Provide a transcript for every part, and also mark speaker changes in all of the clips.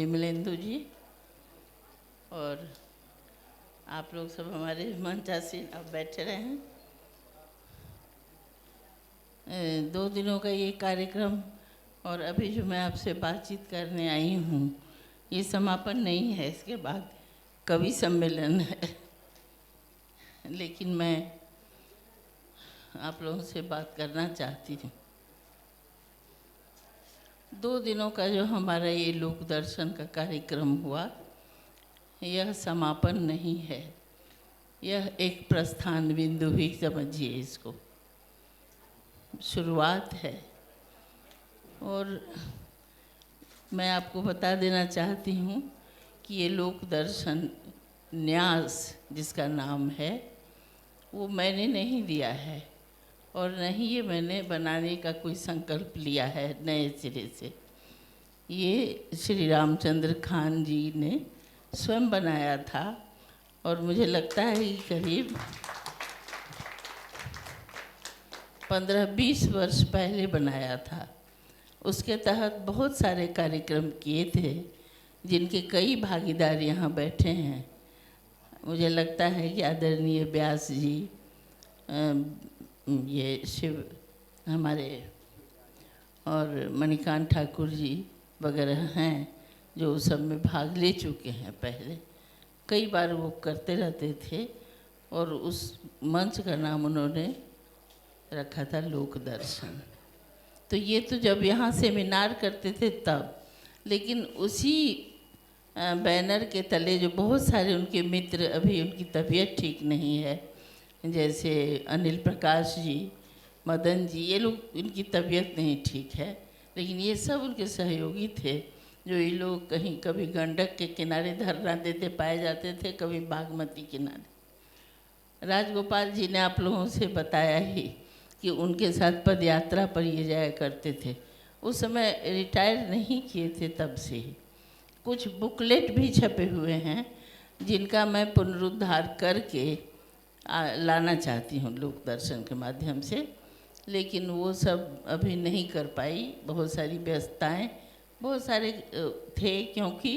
Speaker 1: विमलेंदु जी और आप लोग सब हमारे मंचासीन अब बैठे रहे हैं। 2 दिनों का ये कार्यक्रम और अभी जो मैं आपसे बातचीत करने आई हूँ, ये समापन नहीं है, इसके बाद कवि सम्मेलन है। लेकिन मैं आप लोगों से बात करना चाहती हूँ। 2 दिनों का जो हमारा ये लोक दर्शन का कार्यक्रम हुआ, यह समापन नहीं है, यह एक प्रस्थान बिंदु ही समझिए इसको, शुरुआत है। और मैं आपको बता देना चाहती हूँ कि ये लोक दर्शन न्यास जिसका नाम है, वो मैंने नहीं दिया है और नहीं ये मैंने बनाने का कोई संकल्प लिया है नए सिरे से। ये श्री रामचंद्र खान जी ने स्वयं बनाया था और मुझे लगता है कि करीब 15-20 वर्ष पहले बनाया था। उसके तहत बहुत सारे कार्यक्रम किए थे जिनके कई भागीदार यहाँ बैठे हैं। मुझे लगता है कि आदरणीय व्यास जी, ये शिव हमारे और मणिकांत ठाकुर जी वगैरह हैं जो उस सब में भाग ले चुके हैं। पहले कई बार वो करते रहते थे और उस मंच का नाम उन्होंने रखा था लोक दर्शन। तो ये तो जब यहाँ सेमिनार करते थे तब, लेकिन उसी बैनर के तले जो बहुत सारे उनके मित्र, अभी उनकी तबीयत ठीक नहीं है, जैसे अनिल प्रकाश जी, मदन जी, ये लोग, इनकी तबीयत नहीं ठीक है, लेकिन ये सब उनके सहयोगी थे जो ये लोग कहीं कभी गंडक के किनारे धरना देते पाए जाते थे, कभी बागमती किनारे। राजगोपाल जी ने आप लोगों से बताया ही कि उनके साथ पदयात्रा पर ये जाया करते थे। उस समय रिटायर नहीं किए थे तब से ही। कुछ बुकलेट भी छपे हुए हैं जिनका मैं पुनरुद्धार करके लाना चाहती हूँ लोक दर्शन के माध्यम से, लेकिन वो सब अभी नहीं कर पाई। बहुत सारी व्यस्तताएं, बहुत सारे थे, क्योंकि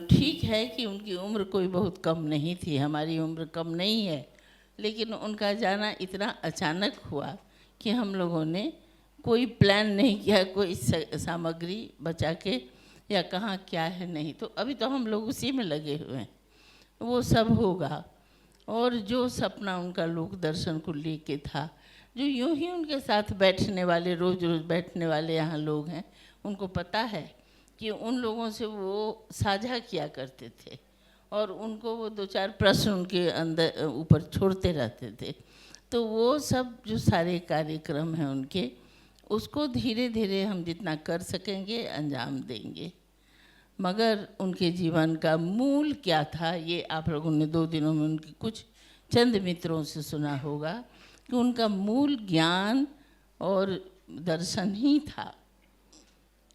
Speaker 1: ठीक है कि उनकी उम्र कोई बहुत कम नहीं थी, हमारी उम्र कम नहीं है, लेकिन उनका जाना इतना अचानक हुआ कि हम लोगों ने कोई प्लान नहीं किया, कोई सामग्री बचा के या कहाँ क्या है, नहीं। तो अभी तो हम लोग उसी में लगे हुए हैं, वो सब होगा। और जो सपना उनका लोक दर्शन को लेके था, जो यूं ही उनके साथ बैठने वाले, रोज़ रोज़ बैठने वाले यहाँ लोग हैं, उनको पता है कि उन लोगों से वो साझा किया करते थे और उनको वो 2-4 प्रश्न उनके अंदर ऊपर छोड़ते रहते थे। तो वो सब जो सारे कार्यक्रम हैं उनके, उसको धीरे धीरे हम जितना कर सकेंगे अंजाम देंगे। मगर उनके जीवन का मूल क्या था, ये आप लोगों ने 2 दिनों में उनके कुछ चंद मित्रों से सुना होगा कि उनका मूल ज्ञान और दर्शन ही था।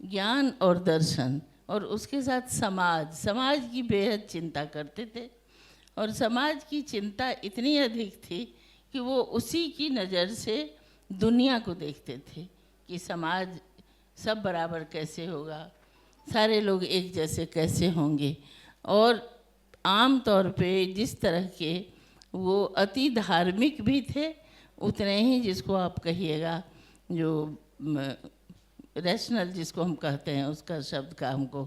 Speaker 1: ज्ञान और दर्शन, और उसके साथ समाज की बेहद चिंता करते थे। और समाज की चिंता इतनी अधिक थी कि वो उसी की नज़र से दुनिया को देखते थे कि समाज सब बराबर कैसे होगा, सारे लोग एक जैसे कैसे होंगे। और आम तौर पे जिस तरह के वो अति धार्मिक भी थे, उतने ही जिसको आप कहिएगा जो रैशनल जिसको हम कहते हैं, उसका शब्द का हमको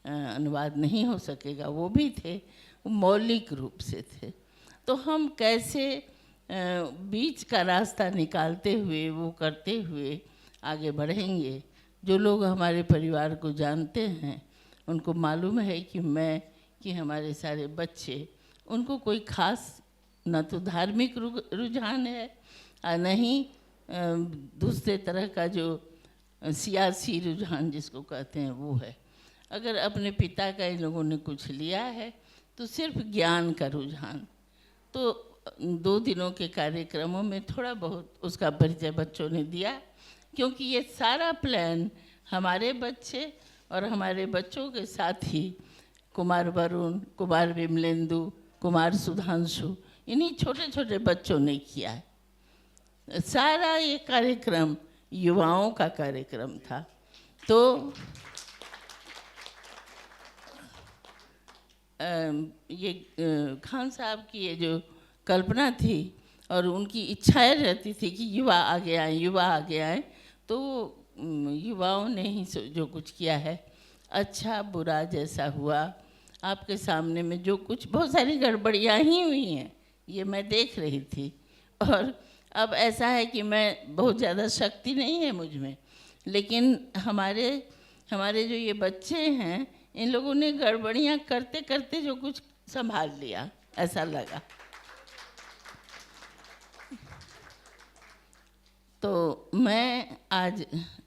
Speaker 1: अनुवाद नहीं हो सकेगा, वो भी थे, वो मौलिक रूप से थे। तो हम कैसे बीच का रास्ता निकालते हुए, वो करते हुए आगे बढ़ेंगे। जो लोग हमारे परिवार को जानते हैं उनको मालूम है कि हमारे सारे बच्चे, उनको कोई खास न तो धार्मिक रुझान है और न ही दूसरे तरह का जो सियासी रुझान जिसको कहते हैं वो है। अगर अपने पिता का इन लोगों ने कुछ लिया है तो सिर्फ ज्ञान का रुझान। तो 2 दिनों के कार्यक्रमों में थोड़ा बहुत उसका परिचय बच्चों ने दिया, क्योंकि ये सारा प्लान हमारे बच्चे और हमारे बच्चों के साथ ही कुमार वरुण, कुमार विमलेंदु, कुमार सुधांशु, इन्हीं छोटे छोटे बच्चों ने किया है। सारा ये कार्यक्रम युवाओं का कार्यक्रम था। तो ये खान साहब की ये जो कल्पना थी और उनकी इच्छाएं रहती थी कि युवा आगे आए, युवा आगे आए, तो युवाओं ने ही जो कुछ किया है, अच्छा बुरा जैसा हुआ, आपके सामने में जो कुछ बहुत सारी गड़बड़ियाँ ही हुई हैं, ये मैं देख रही थी। और अब ऐसा है कि मैं बहुत ज़्यादा शक्ति नहीं है मुझ में, लेकिन हमारे जो ये बच्चे हैं, इन लोगों ने गड़बड़ियाँ करते करते जो कुछ संभाल लिया, ऐसा लगा। तो मैं आज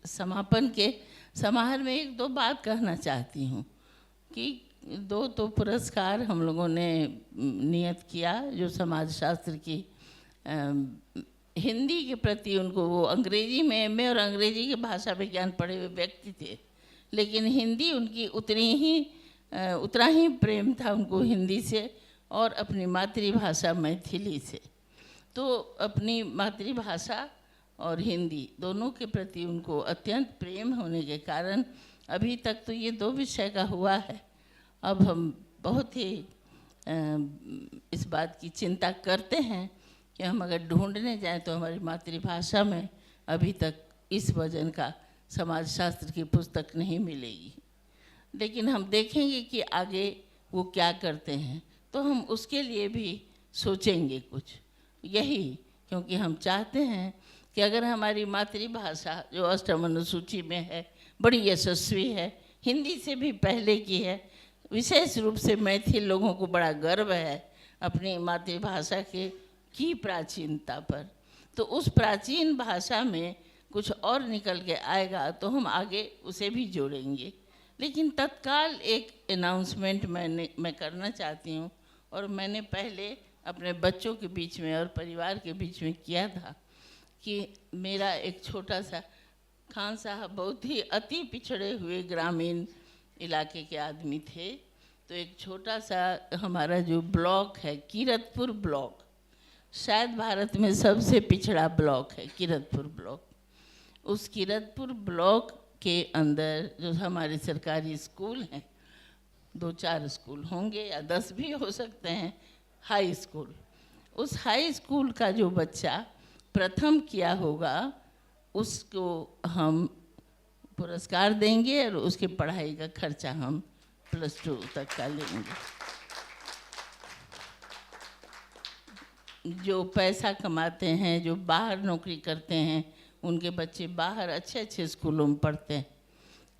Speaker 1: समापन के समारोह में एक दो बात कहना चाहती हूँ कि दो तो पुरस्कार हम लोगों ने नियत किया, जो समाजशास्त्र की हिंदी के प्रति उनको, वो अंग्रेजी में एमए और अंग्रेजी के भाषा विज्ञान पढ़े हुए व्यक्ति थे, लेकिन हिंदी उनकी उतना ही प्रेम था उनको हिंदी से और अपनी मातृभाषा मैथिली से। तो अपनी मातृभाषा और हिंदी दोनों के प्रति उनको अत्यंत प्रेम होने के कारण अभी तक तो ये दो विषय का हुआ है। अब हम बहुत ही इस बात की चिंता करते हैं कि हम अगर ढूंढने जाएं तो हमारी मातृभाषा में अभी तक इस वजन का समाजशास्त्र की पुस्तक नहीं मिलेगी, लेकिन हम देखेंगे कि आगे वो क्या करते हैं, तो हम उसके लिए भी सोचेंगे कुछ, यही क्योंकि हम चाहते हैं कि अगर हमारी मातृभाषा जो अष्टम अनुसूची में है, बड़ी यशस्वी है, हिंदी से भी पहले की है, विशेष रूप से मैथिल लोगों को बड़ा गर्व है अपनी मातृभाषा की प्राचीनता पर, तो उस प्राचीन भाषा में कुछ और निकल के आएगा तो हम आगे उसे भी जोड़ेंगे। लेकिन तत्काल एक अनाउंसमेंट मैं करना चाहती हूँ, और मैंने पहले अपने बच्चों के बीच में और परिवार के बीच में किया था कि मेरा एक छोटा सा, खान साहब बहुत ही अति पिछड़े हुए ग्रामीण इलाके के आदमी थे, तो एक छोटा सा हमारा जो ब्लॉक है कीरतपुर ब्लॉक, शायद भारत में सबसे पिछड़ा ब्लॉक है कीरतपुर ब्लॉक। उस कीरतपुर ब्लॉक के अंदर जो हमारे सरकारी स्कूल हैं, 2-4 स्कूल होंगे या 10 भी हो सकते हैं, हाई स्कूल, उस हाई स्कूल का जो बच्चा प्रथम किया होगा उसको हम पुरस्कार देंगे और उसके पढ़ाई का खर्चा हम +2 तक का लेंगे। जो पैसा कमाते हैं, जो बाहर नौकरी करते हैं, उनके बच्चे बाहर अच्छे अच्छे स्कूलों में पढ़ते हैं,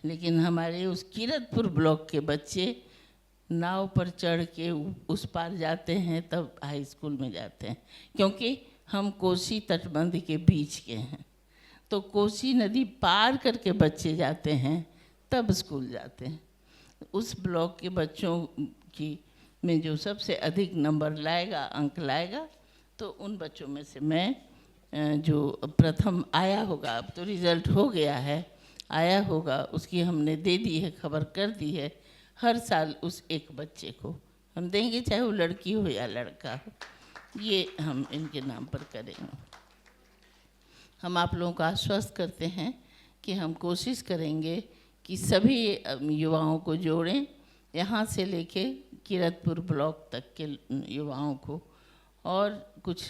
Speaker 1: लेकिन हमारे उस कीरतपुर ब्लॉक के बच्चे नाव पर चढ़ के उस पार जाते हैं, तब हाई स्कूल में जाते हैं, क्योंकि हम कोसी तटबंध के बीच के हैं, तो कोसी नदी पार करके बच्चे जाते हैं तब स्कूल जाते हैं। उस ब्लॉक के बच्चों की में जो सबसे अधिक नंबर लाएगा, अंक लाएगा, तो उन बच्चों में से मैं जो प्रथम आया होगा, अब तो रिज़ल्ट हो गया है, आया होगा, उसकी हमने दे दी है, खबर कर दी है, हर साल उस एक बच्चे को हम देंगे, चाहे वो लड़की हो या लड़का हो, ये हम इनके नाम पर करेंगे। हम आप लोगों को आश्वस्त करते हैं कि हम कोशिश करेंगे कि सभी युवाओं को जोड़ें, यहाँ से लेके कीरतपुर ब्लॉक तक के युवाओं को, और कुछ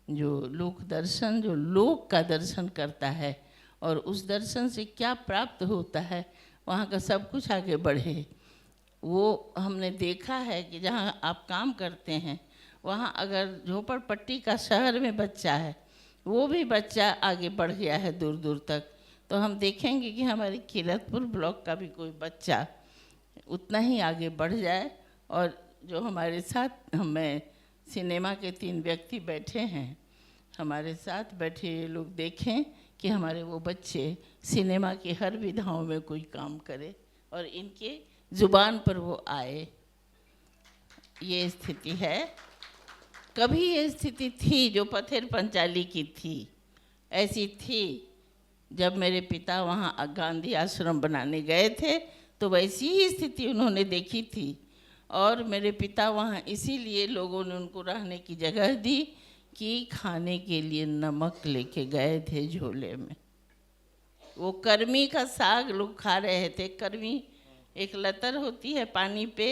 Speaker 1: जो लोक दर्शन, जो लोक का दर्शन करता है और उस दर्शन से क्या प्राप्त होता है, वहाँ का सब कुछ आगे बढ़े। वो हमने देखा है कि जहाँ आप काम करते हैं, वहाँ अगर झोपड़पट्टी का शहर में बच्चा है, वो भी बच्चा आगे बढ़ गया है दूर दूर तक, तो हम देखेंगे कि हमारे कीरतपुर ब्लॉक का भी कोई बच्चा उतना ही आगे बढ़ जाए। और जो हमारे साथ, हमें सिनेमा के 3 व्यक्ति बैठे हैं, हमारे साथ बैठे ये लोग देखें कि हमारे वो बच्चे सिनेमा की हर विधाओं में कोई काम करे और इनके ज़ुबान पर वो आए। ये स्थिति है। कभी ये स्थिति थी जो पथेर पंचाली की थी, ऐसी थी जब मेरे पिता वहाँ गांधी आश्रम बनाने गए थे, तो वैसी ही स्थिति उन्होंने देखी थी, और मेरे पिता वहाँ इसीलिए लोगों ने उनको रहने की जगह दी कि खाने के लिए नमक लेके गए थे झोले में। वो कर्मी का साग लोग खा रहे थे। कर्मी एक लतर होती है पानी पे,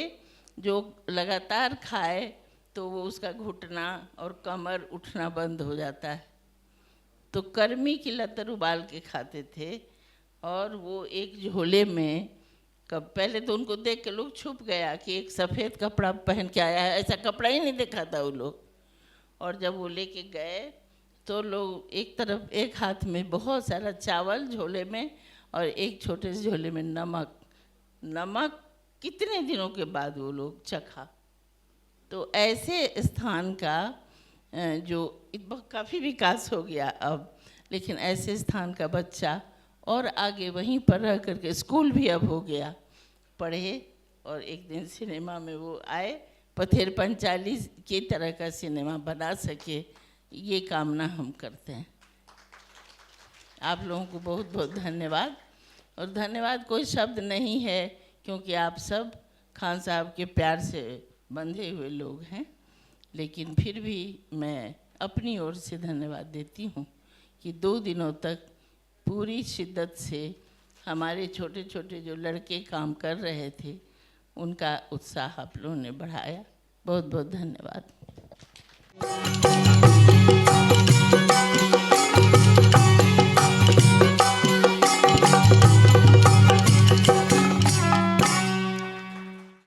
Speaker 1: जो लगातार खाए तो वो उसका घुटना और कमर उठना बंद हो जाता है। तो कर्मी की लतर उबाल के खाते थे, और वो एक झोले में कब पहले तो उनको देख के लोग छुप गया कि एक सफ़ेद कपड़ा पहन के आया है, ऐसा कपड़ा ही नहीं देखा था वो लोग। और जब वो लेके गए तो लोग एक तरफ एक हाथ में बहुत सारा चावल झोले में और एक छोटे से झोले में नमक कितने दिनों के बाद वो लोग चखा। तो ऐसे स्थान का जो काफ़ी विकास हो गया अब, लेकिन ऐसे स्थान का बच्चा और आगे वहीं पर रह करके स्कूल भी अब हो गया, पढ़े, और एक दिन सिनेमा में वो आए, पथेर पंचाली की तरह का सिनेमा बना सके, ये कामना हम करते हैं। आप लोगों को बहुत बहुत धन्यवाद। और धन्यवाद कोई शब्द नहीं है, क्योंकि आप सब खान साहब के प्यार से बंधे हुए लोग हैं, लेकिन फिर भी मैं अपनी ओर से धन्यवाद देती हूँ कि 2 दिनों तक पूरी शिद्दत से हमारे छोटे छोटे जो लड़के काम कर रहे थे, उनका उत्साह आप लोगों ने बढ़ाया। बहुत बहुत धन्यवाद।